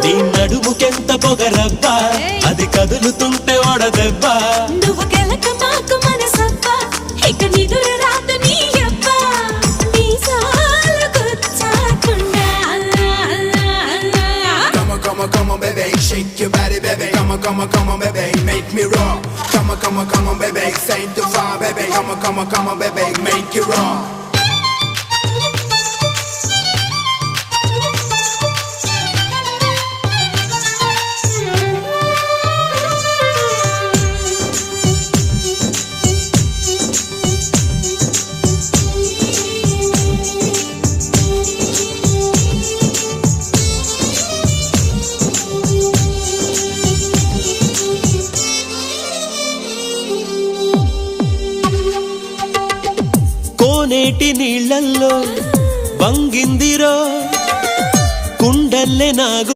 నీ నడుముకెంత పొగరబ్బా అది కదులుతుంటే ఓడదెబ్బా నువ్వు గెలక మాకు మనసబ్బా ఇక నిదుర రాదు నీ అబ్బా మీసాలు గుచ్చాకుండా Come on, baby, shake your body, baby. Come on, baby, make me raw. Come on, baby, say too far, baby. Come on, baby, make it raw. కోనేటి నీళ్ళల్లో వంగిందిరో కుండల్లే నాగు